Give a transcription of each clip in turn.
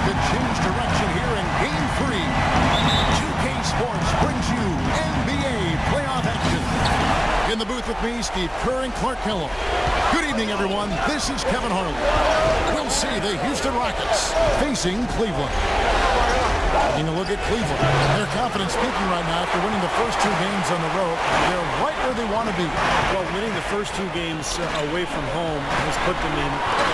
could change direction here in Game 3. 2K Sports brings you NBA playoff action. In the booth with me, Steve Kerr and Clark Kellogg. Good evening, everyone. This is Kevin Harlan. We'll see the Houston Rockets facing Cleveland. Taking a look at Cleveland. Their confidence speaking right now after winning the first 2 games on the road. They're right where they want to be. Well, winning the first 2 games away from home has put them in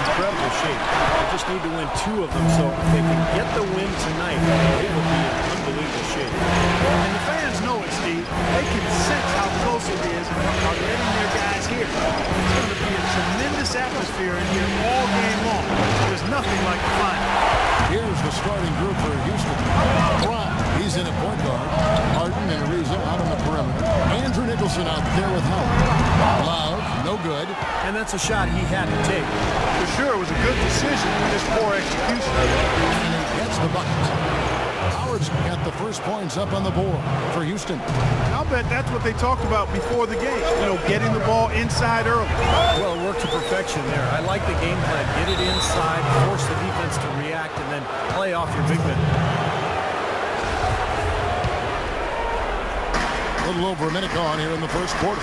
incredible shape. They just need to win 2 of them, so if they can get the win tonight, they will be in unbelievable shape. And the fans know it, Steve. They can sense how close it is by letting their guys here. It's going to be a tremendous atmosphere in here all game long. There's nothing like the final. Here's the starting group for Houston. Brown, he's in at point guard. Harden and Ariza out on the perimeter. Andrew Nicholson out there with Howard. Love, no good. And that's a shot he had to take. For sure, it was a good decision with this poor execution. And he gets the bucket. Howard's got the first points up on the board for Houston. I'll bet that's what they talked about before the game. You know, getting the ball inside early. Well, it worked to perfection there. I like the game plan. Get it inside, force the defense to react, and then play off your big men. A little over a minute gone here in the first quarter.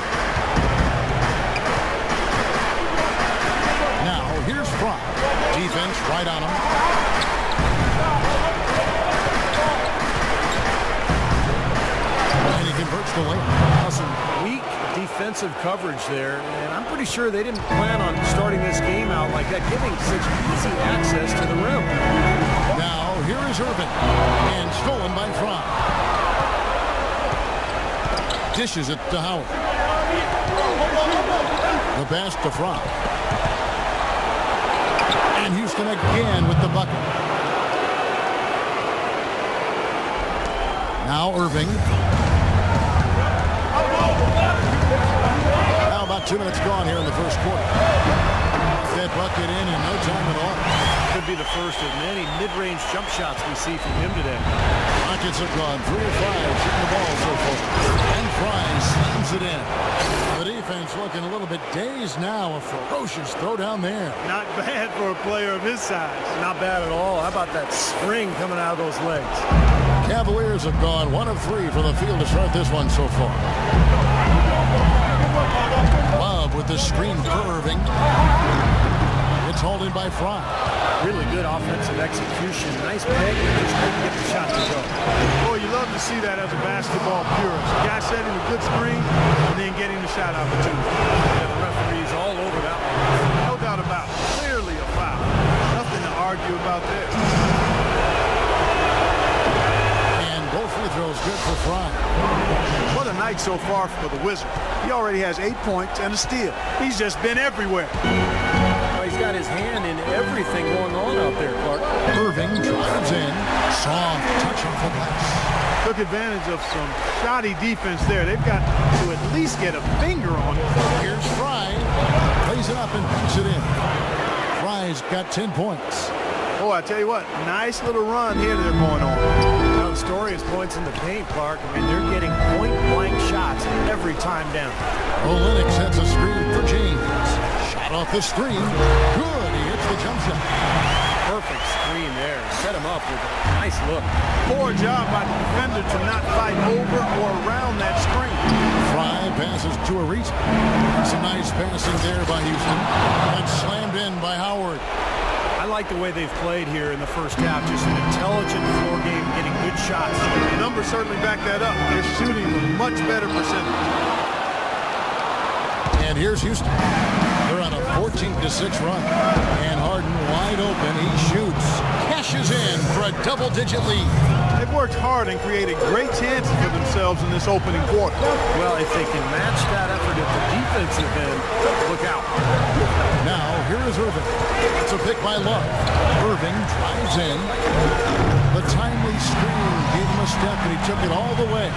Now, here's Fry. Defense right on him. And he converts the lane. Some weak defensive coverage there, and I'm pretty sure they didn't plan on starting this game out like that, giving such easy access to the rim. Now, here is Irvin. And stolen by Fry. Dishes it to Howard. The pass to Fry. And Houston again with the bucket. Now Irving. Now about 2 minutes gone here in the first quarter. That bucket in no time at all. Could be the first of many mid-range jump shots we see from him today. Rockets have gone 3 of 5 shooting the ball so far. And Fry slams it in. The defense looking a little bit dazed now. A ferocious throw down there. Not bad for a player of his size. Not bad at all. How about that spring coming out of those legs? Cavaliers have gone 1 of 3 from the field to start this one so far. Love with the screen for Irving. It's hauled in by Fry. Really good offensive execution. Nice pick, just couldn't get the shot to go. Boy, you love to see that as a basketball purist. Guy setting a good screen and then getting the shot opportunity. Yeah, the referee's all over that one. No doubt about it. Clearly a foul. Nothing to argue about this. And both free throws good for Fry. What a night so far for the Wizard. He already has 8 points and a steal. He's just been everywhere. He's got his hand in everything going on out there, Clark. Irving drives in. Soft touch off the glass. Took advantage of some shoddy defense there. They've got to at least get a finger on it. Here's Fry. Plays it up and puts it in. Fry's got 10 points. Oh, I tell you what, nice little run here they're going on. Now, the story is points in the paint, Clark. I mean, they're getting point-blank shots every time down. Olynyk sets a screen for James. Shot off the screen. Good. He hits the jump shot. Perfect screen there. Set him up with a nice look. Poor job by the defender to not fight over or around that screen. Fry passes to Ariza. Some nice passing there by Houston. And slammed in by Howard. I like the way they've played here in the first half. Just an intelligent floor game, getting good shots. The numbers certainly back that up. They're shooting a much better percentage. And here's Houston. They're on a 14-6 run. And Harden wide open. He shoots. Cashes in for a double-digit lead. They've worked hard and created great chances for themselves in this opening quarter. Well, if they can match that effort at the defensive end, look out. Now, here is Irving. It's a pick by Love. Irving drives in. The timely screen gave him a step, and he took it all the way.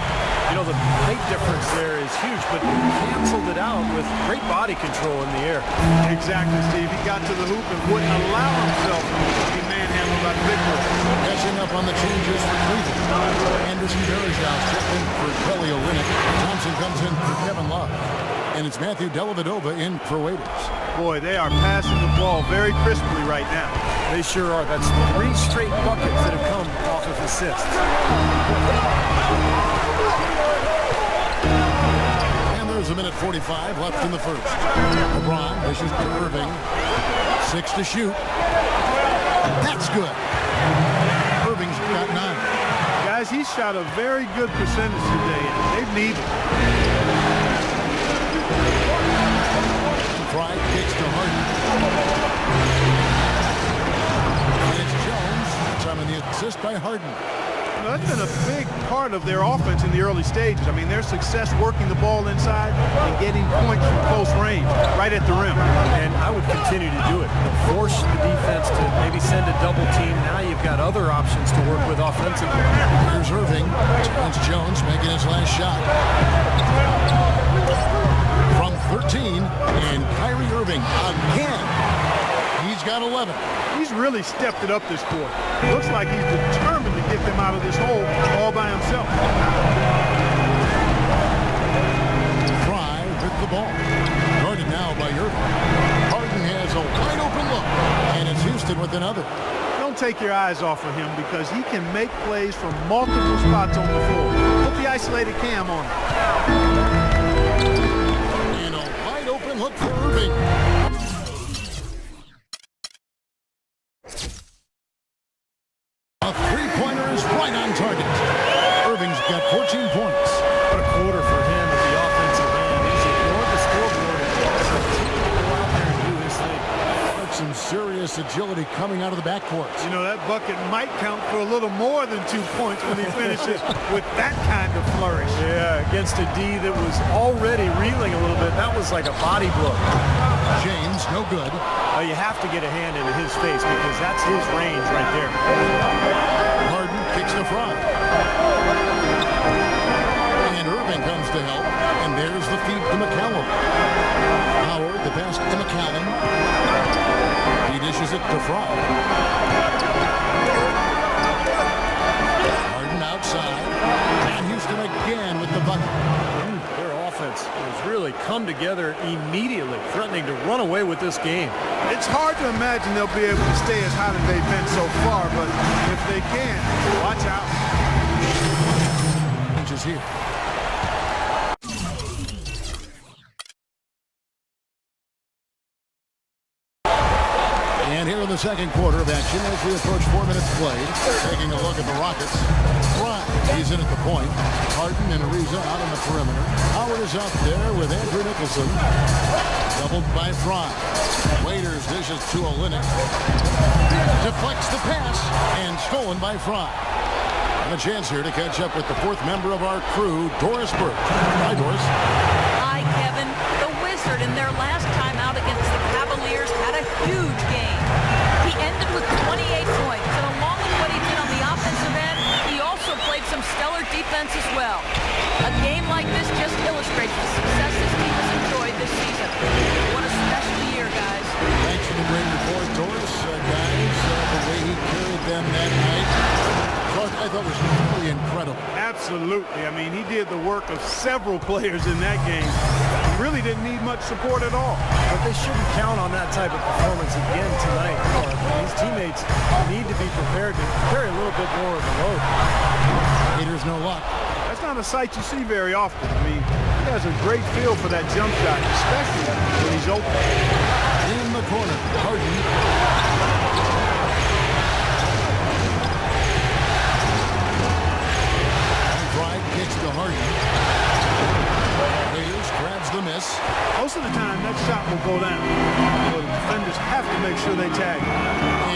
You know, the height difference there is huge, but he canceled it out with great body control in the air. Exactly, Steve. He got to the hoop and wouldn't allow himself to be manhandled by the big boy. Catching up on the changes for Cleveland. Anderson Varejao checked in for Kelly Olynyk. Thompson comes in for Kevin Love. And it's Matthew Dellavedova in for Waiters. Boy, they are passing the ball very crisply right now. They sure are. That's 3 straight buckets that have come off of assists. And there's a minute 45 left in the first. LeBron dishes to Irving. 6 to shoot. That's good. Irving's got 9. Guys, he shot a very good percentage today, and they need it. Fry kicks to Harden. And it's Jones. Time in the assist by Harden. You know, that's been a big part of their offense in the early stages. I mean, their success working the ball inside and getting points from close range, right at the rim. And I would continue to do it. Force the defense to maybe send a double team. Now you've got other options to work with offensively. Here's Irving. It's Jones making his last shot. From 13, and Kyrie Irving again. He's got 11. He's really stepped it up this quarter. It looks like he's determined to get them out of this hole all by himself. Fry with the ball. Guarded now by Irving. Harden has a wide open look, and it's Houston with another. Don't take your eyes off of him because he can make plays from multiple spots on the floor. Put the isolated cam on him. And a wide open look for Irving. A three-pointer is right on target. Irving's got 14 points. What a quarter for him at the offensive end. He's ignored the scoreboard and continued to go out there and do his thing. Some serious agility coming out of the backcourt. You know, that bucket might count for a little more than 2 points when he finishes with that kind of flourish. Yeah, against a D that was already reeling a little bit. That was like a body blow. James, no good. You have to get a hand into his face because that's his range right there. Harden kicks to Fry. And Irving comes to help. And there's the feed to McCallum. Howard, the pass to McCallum. He dishes it to Fry. Harden outside. And Houston again with the bucket. Their offense has really come together immediately, threatening to run away with this game. It's hard to imagine they'll be able to stay as hot as they've been so far, but if they can, watch out. Inches here. And here in the second quarter of action as we approach 4 minutes played. Taking a look at the Rockets. Fry, he's in at the point. Harden and Ariza out on the perimeter. Howard is out there with Andrew Nicholson. Doubled by Fry. Waiters dishes to Olynyk. Deflects the pass and stolen by Fry. And a chance here to catch up with the 4th member of our crew, Doris Burke. Hi, Doris. Hi, Kevin. The Wizard in their last time out against the Cavaliers had a huge game. He ended with 28 points, and along with what he did on the offensive end, he also played some stellar defense as well. A game like this just illustrates the success this team has enjoyed this season. What a special year, guys. Thanks for the great report, Doris. Guys, the way he carried them that night, I thought was really incredible. Absolutely. I mean, he did the work of several players in that game. He really didn't need much support at all. But they shouldn't count on that type of performance again tonight. These teammates need to be prepared to carry a little bit more of the load. Haters no luck. That's not a sight you see very often. I mean, he has a great feel for that jump shot, especially when he's open. In the corner, Harden. Fry kicks to Harden. Waiters grabs the miss. Most of the time, that shot will go down. So the defenders have to make sure they tag him.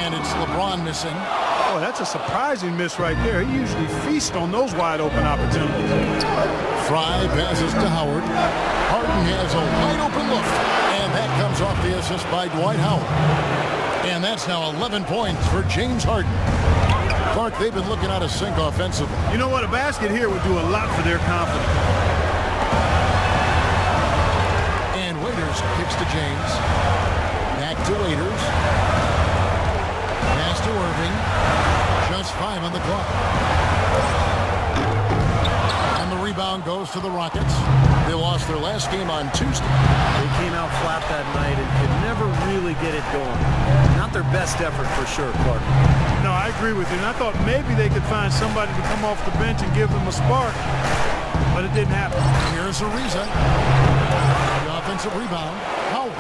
And it's LeBron missing. Oh, that's a surprising miss right there. He usually feasts on those wide open opportunities. Fry passes to Howard. Harden has a wide open look. And that comes off the assist by Dwight Howard. And that's now 11 points for James Harden. Clark, they've been looking out of sync offensively. You know what? A basket here would do a lot for their confidence. And Waiters kicks to James. Back to Waiters. Pass to Irving. Just 5 on the clock. And the rebound goes to the Rockets. They lost their last game on Tuesday. They came out flat that night and could never really get it going. Not not their best effort for sure, Clark. No, I agree with you. And I thought maybe they could find somebody to come off the bench and give them a spark, but it didn't happen. Here's Ariza. The offensive rebound. Howard.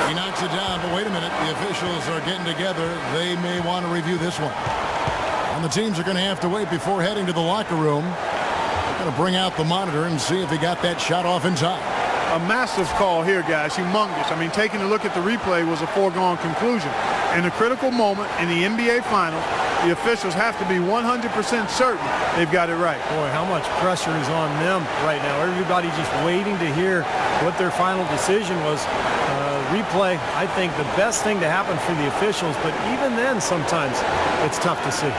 He knocks it down, but wait a minute. The officials are getting together. They may want to review this one. And the teams are going to have to wait before heading to the locker room. They're going to bring out the monitor and see if he got that shot off in time. A massive call here, guys. Humongous. I mean, taking a look at the replay was a foregone conclusion. In a critical moment in the NBA Finals, the officials have to be 100% certain they've got it right. Boy, how much pressure is on them right now. Everybody just waiting to hear what their final decision was. Replay, I think the best thing to happen for the officials, but even then sometimes it's tough to see.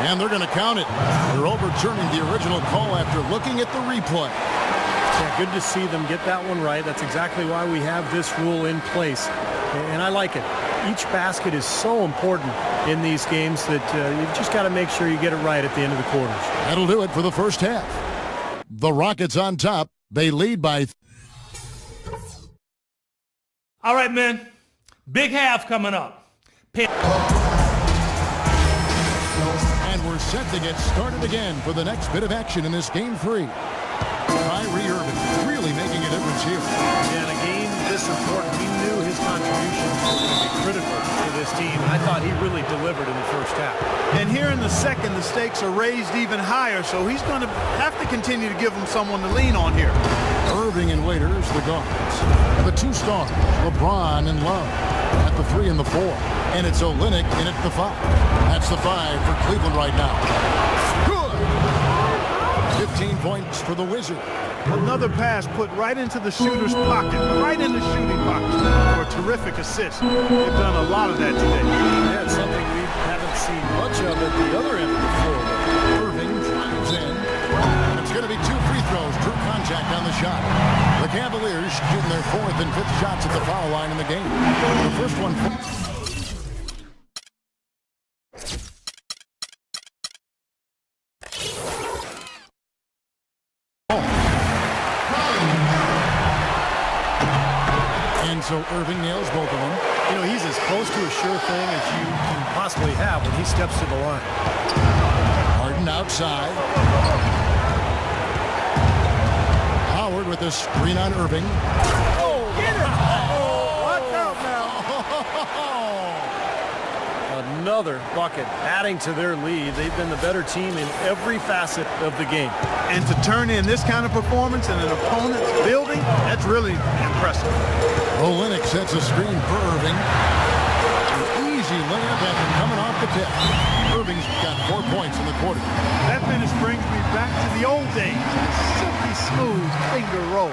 And they're going to count it. They're overturning the original call after looking at the replay. Yeah, good to see them get that one right. That's exactly why we have this rule in place. And I like it. Each basket is so important in these games that you've just got to make sure you get it right at the end of the quarters. That'll do it for the first half. The Rockets on top. They lead by... All right, men. Big half coming up. And we're set to get started again for the next bit of action in this game 3. Kyrie Irving really making a difference here. Yeah, in a game this important, we knew his contribution was going to be critical to this team. I thought he really delivered in the first half. And here in the second, the stakes are raised even higher, so he's going to have to continue to give them someone to lean on here. Irving and Waiters, the guards. The two stars, LeBron and Love, at the 3 and the 4. And it's Olynyk in at the 5. That's the 5 for Cleveland right now. Good! 15 points for the Wizards. Another pass put right into the shooter's pocket, right in the shooting pocket for a terrific assist. They've done a lot of that today. Yeah, it's something we haven't seen much of at the other end of the floor. Irving drives in. And it's going to be 2 free throws. True contact on the shot. The Cavaliers shooting their 4th and 5th shots at the foul line in the game. The first one... So Irving nails both of them. You know, he's as close to a sure thing as you can possibly have when he steps to the line. Harden outside. Howard with a screen on Irving. Oh, get it! Oh, watch out now. Another bucket adding to their lead. They've been the better team in every facet of the game. And to turn in this kind of performance in an opponent's building, that's really impressive. Olynyk sets a screen for Irving. An easy layup after coming off the tip. Irving's got 4 points in the quarter. That finish brings me back to the old days. Silky smooth finger roll.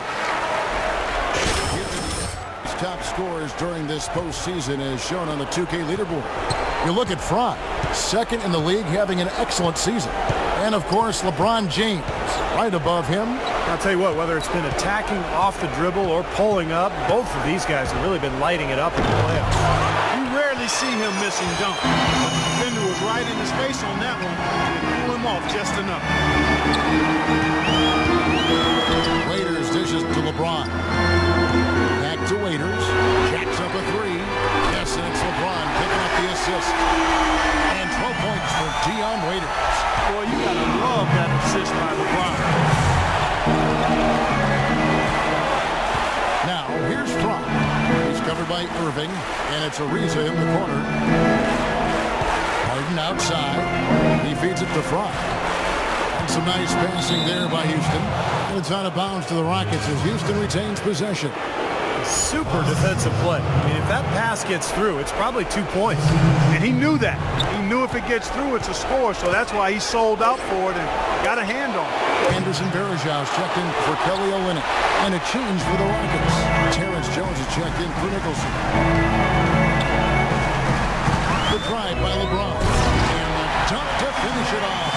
His top scores during this postseason is shown on the 2K leaderboard. You look at Frank, 2nd in the league, having an excellent season. And, of course, LeBron James, right above him. I'll tell you what, whether it's been attacking off the dribble or pulling up, both of these guys have really been lighting it up in the playoffs. You rarely see him missing dunk. The defender was right in his face on that one. He blew him off just enough. Waiters dishes to LeBron. Back to Waiters. Jacks up a 3. Yes, and it's LeBron picking up the assist. And 12 points for Dion Waiters. Boy, you gotta love that assist by LeBron. Now, here's Frank. He's covered by Irving, and it's Ariza in the corner. Harden outside. He feeds it to Frank. And some nice passing there by Houston. And it's out of bounds to the Rockets as Houston retains possession. Super defensive play. I mean, if that pass gets through, it's probably 2 points. And he knew that. He knew if it gets through, it's a score, so that's why he sold out for it and got a hand on it. Anderson Varejao checked in for Kelly Olynyk. And a change for the Rockets. Terrence Jones has checked in for Nicholson. The drive by LeBron. And the dunk to finish it off.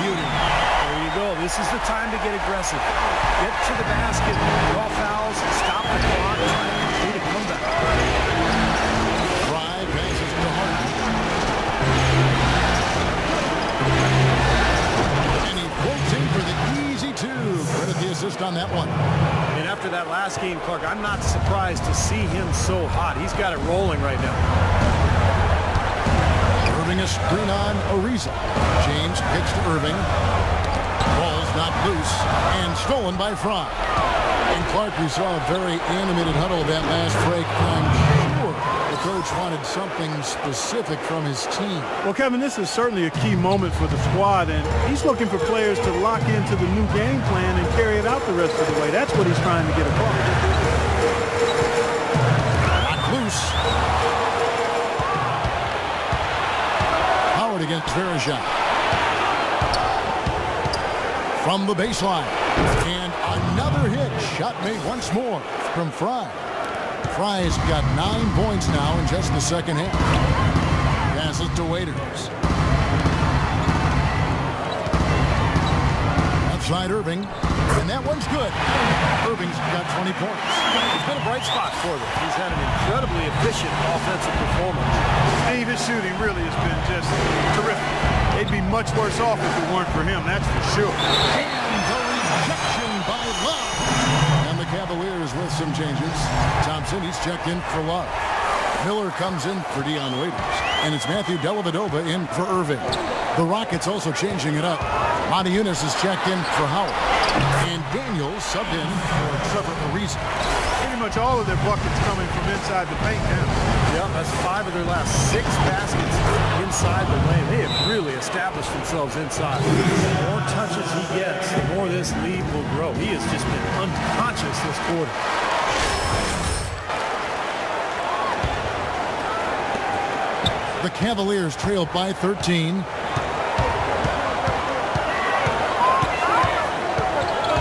Beauty. There you go. This is the time to get aggressive. Get to the basket, draw fouls, stop the clock, try to complete a comeback. Drive passes to Harden. missed on that one. And after that last game, Clark, I'm not surprised to see him so hot. He's got it rolling right now. Irving a screen on Ariza. James kicks to Irving. Ball's knocked loose and stolen by Fry. And Clark, we saw a very animated huddle that last break. I'm sure the coach wanted something specific from his team. Well, Kevin, this is certainly a key moment for the squad, and he's looking for players to lock into the new game plan and carry it out the rest of the way. That's what he's trying to get across. Knocked loose. Howard against Verajak. From the baseline. And another hit. Shot made once more from Fry. Fry's got 9 points now in just the second half. Passes to Waiters. Outside Irving. And that one's good. Irving's got 20 points. It's been a bright spot for them. He's had an incredibly efficient offensive performance. Steve, his shooting really has been just terrific. They'd be much worse off if it weren't for him, that's for sure. And the rejection by Love. And the Cavaliers with some changes. Thompson, he's checked in for Love. Miller comes in for Dion Waiters. And it's Matthew Dellavedova in for Irving. The Rockets also changing it up. Monty Eunice is checked in for Howard. And Daniels subbed in for Trevor Ariza. Pretty much all of their buckets coming from inside the paint now. Yeah, that's 5 of their last 6 baskets inside the lane. They have really established themselves inside. The more touches he gets, the more this lead will grow. He has just been unconscious this quarter. The Cavaliers trail by 13.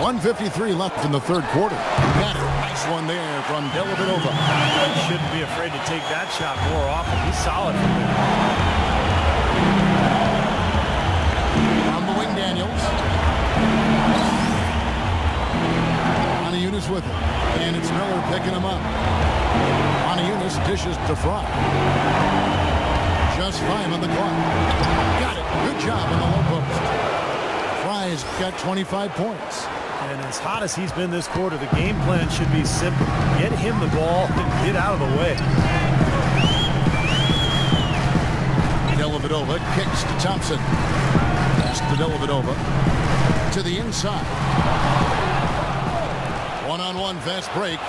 1:53 left in the third quarter. Got it. Nice one there from Dellavedova. He shouldn't be afraid to take that shot more often. He's solid from there. On the wing, Daniels. Monty Eunice with it. And it's Miller picking him up. Monty Eunice dishes to Fry. Just 5 on the clock. Got it. Good job in the low post. Fry's got 25 points. And as hot as he's been this quarter, the game plan should be simple. Get him the ball and get out of the way. Dellavedova kicks to Thompson. Pass to Dellavedova. To the inside. One-on-one fast break.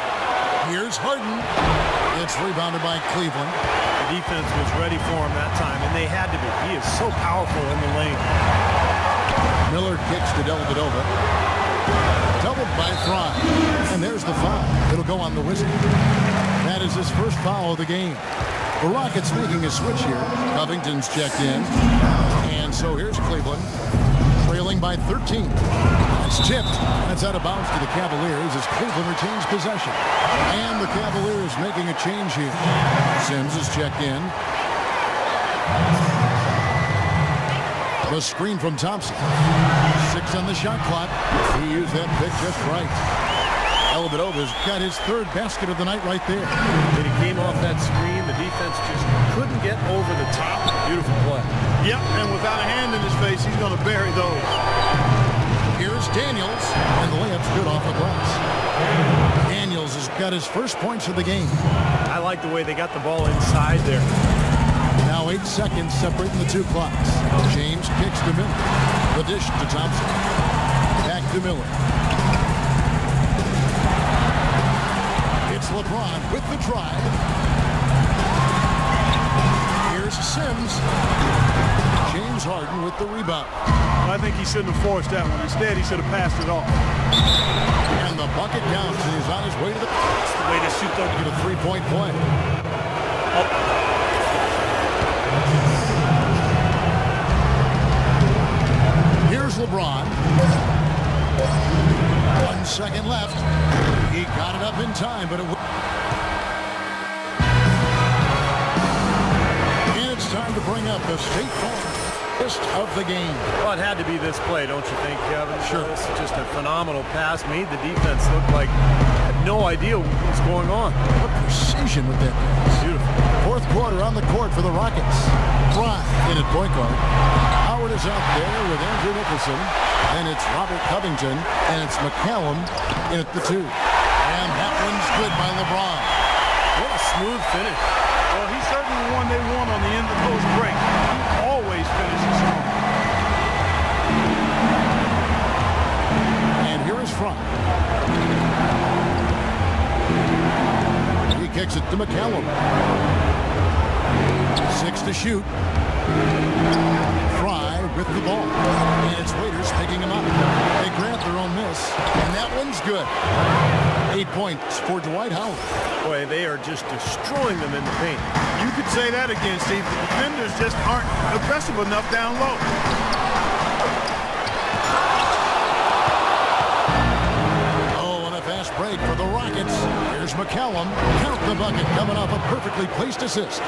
Here's Harden. It's rebounded by Cleveland. The defense was ready for him that time, and they had to be. He is so powerful in the lane. Miller kicks to Dellavedova. Doubled by Fry. And there's the foul. It'll go on the Wizard. That is his first foul of the game. The Rockets making a switch here. Covington's checked in. And so here's Cleveland. Trailing by 13. It's tipped. That's out of bounds to the Cavaliers as Cleveland retains possession. And the Cavaliers making a change here. Sims is checked in. The screen from Thompson. 6 on the shot clock. He used that pick just right. Dellavedova's got his 3rd basket of the night right there. When he came off that screen, the defense just couldn't get over the top. Beautiful play. Yep, and without a hand in his face, he's going to bury those. Here's Daniels, and the layup's good off the glass. Daniels has got his first points of the game. I like the way they got the ball inside there. Now 8 seconds separating the 2 clocks. James kicks to Miller. The dish to Thompson. Back to Miller. It's LeBron with the drive. Here's Sims. James Harden with the rebound. I think he shouldn't have forced that one. Instead, he should have passed it off. And the bucket counts, and he's on his way to the... That's the way to shoot them to get a 3-point play. Here's LeBron. 1 second left. He got it up in time, but it... And it's time to bring up the State Farm list of the game. Well, it had to be this play, don't you think, Kevin? Sure. This is just a phenomenal pass. Made the defense look like had no idea what was going on. What precision with that pass. Beautiful. 4th quarter on the court for the Rockets. Fry in at point guard. Howard Howard is out there with Andrew Nicholson. And it's Robert Covington. And it's McCallum in at the 2. And that one's good by LeBron. What a smooth finish. Well, he's certainly the one they want on the end of the post break. He always finishes strong. And here is Fry. He kicks it to McCallum. 6 to shoot. Fry with the ball. And it's Waiters picking him up. They grant their own miss. And that one's good. 8 points for Dwight Howard. Boy, they are just destroying them in the paint. You could say that again, Steve. The defenders just aren't aggressive enough down low. Oh, and a fast break for the Rockets. Here's McCallum. Count the bucket coming off a perfectly placed assist.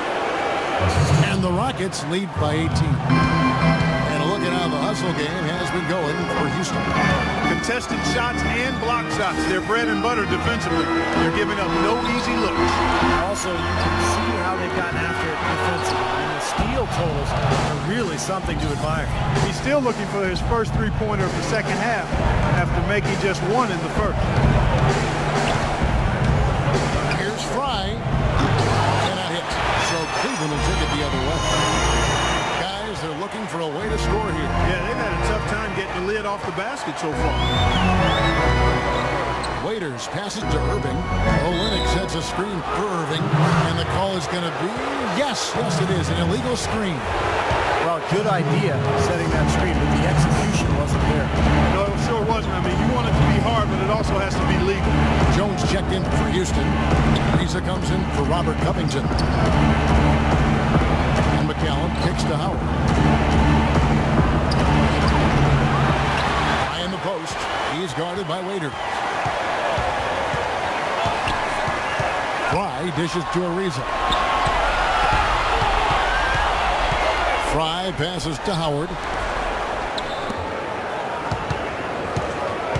And the Rockets lead by 18. And a look at how the hustle game has been going for Houston. Contested shots and block shots. They're bread and butter defensively. They're giving up no easy looks. Also, you can see how they've gotten after it defensively. And the steal totals are really something to admire. He's still looking for his first three-pointer of the second half after making just one in the first. Here's Fry. Cannot hit. So Cleveland will take it the other way. Guys, they're looking for a way to score here. Yeah, they've had a tough time getting the lid off the basket so far. Waiters passes to Irving. Olynyk sets a screen for Irving. And the call is going to be, yes, it is, an illegal screen. Well, good idea setting that screen, but the execution wasn't there. No, it sure wasn't. I mean, you want it to be hard, but it also has to be legal. Jones checked in for Houston. Risa comes in for Robert Covington. And McCallum kicks to Howard. High in the post. He's guarded by Waiter. Fry dishes to Ariza. Fry passes to Howard.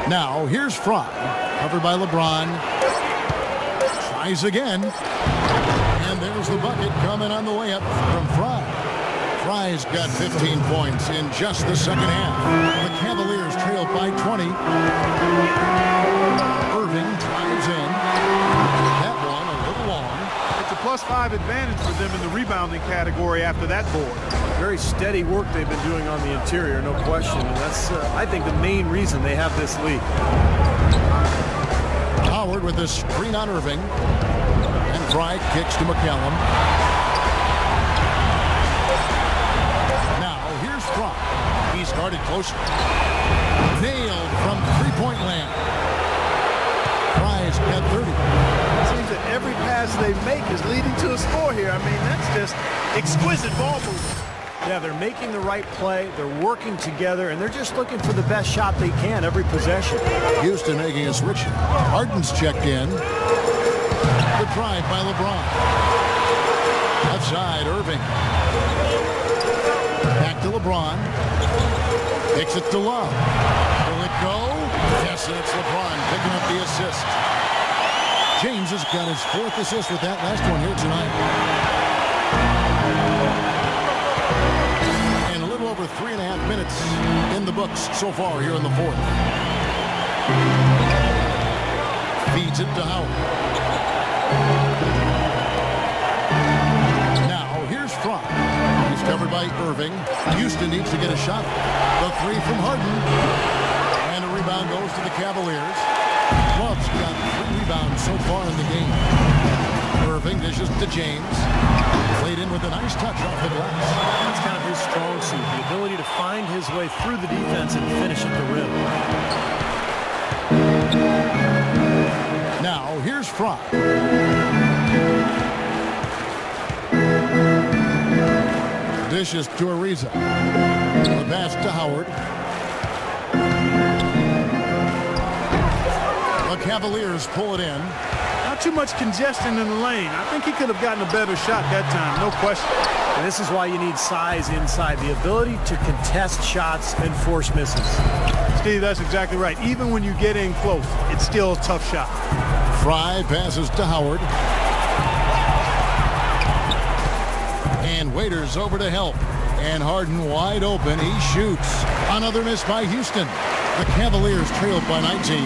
Now, here's Fry. Covered by LeBron. Tries again. And there's the bucket coming on the way up from Fry. Fry's got 15 points in just the second half. The Cavaliers trailed by 20. Irving drives in. That one a little long. It's a +5 advantage for them in the rebounding category after that board. Very steady work they've been doing on the interior, no question. And that's, I think, the main reason they have this lead. Howard with a screen on Irving. And Fry kicks to McCallum. Now, here's Fry. He's guarded closer. Nailed from three-point land. Fry's got 30. It seems that every pass they make is leading to a score here. I mean, that's just exquisite ball movement. Yeah, they're making the right play, they're working together, and they're just looking for the best shot they can every possession. Houston making a switch. Harden's checked in. The drive by LeBron. Outside, Irving. Back to LeBron. Kicks it to Love. Will it go? Yes, and it's LeBron picking up the assist. James has got his 4th assist with that last one here tonight. And a little over 3.5 minutes in the books so far here in the 4th. Feeds it to Howard. Now, here's Fry. He's covered by Irving. Houston needs to get a shot. The 3 from Harden. And a rebound goes to the Cavaliers. Love's got 3 rebounds so far in the game. Irving dishes to James. Played in with a nice touch off the glass. That's kind of his strong suit, the ability to find his way through the defense and finish at the rim. Now, here's Fry. Dishes to Ariza. The pass to Howard. The Cavaliers pull it in. Not too much congestion in the lane. I think he could have gotten a better shot that time, no question. And this is why you need size inside, the ability to contest shots and force misses. Steve, that's exactly right. Even when you get in close, it's still a tough shot. Fry passes to Howard. And Waiters over to help. And Harden wide open. He shoots. Another miss by Houston. The Cavaliers trailed by 19.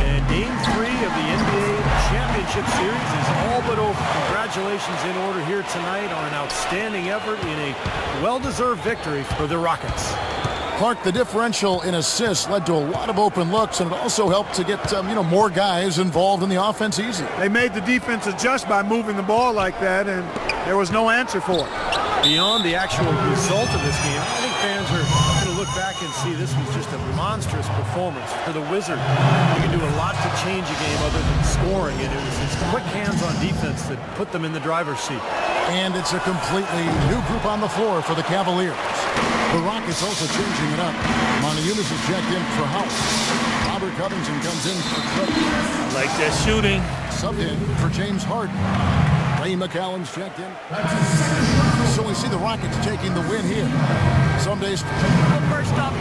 And Game 3 of the NBA Championship Series is all but over. Congratulations in order here tonight on an outstanding effort in a well-deserved victory for the Rockets. Clark, the differential in assists led to a lot of open looks, and it also helped to get more guys involved in the offense easy. They made the defense adjust by moving the ball like that, and there was no answer for it. Beyond the actual result of this game, I think fans are going to look back and see this was just a monstrous performance for the Wizard. You can do a lot to change a game other than scoring, and it was his quick hands on defense that put them in the driver's seat. And it's a completely new group on the floor for the Cavaliers. The Rockets also changing it up. Montezumas is checked in for House. Robert Covington comes in for Cook. I like that shooting. Subbed in for James Harden. Ray McCallum's checked in. So we see the Rockets taking the win here. Some days. Well, first off,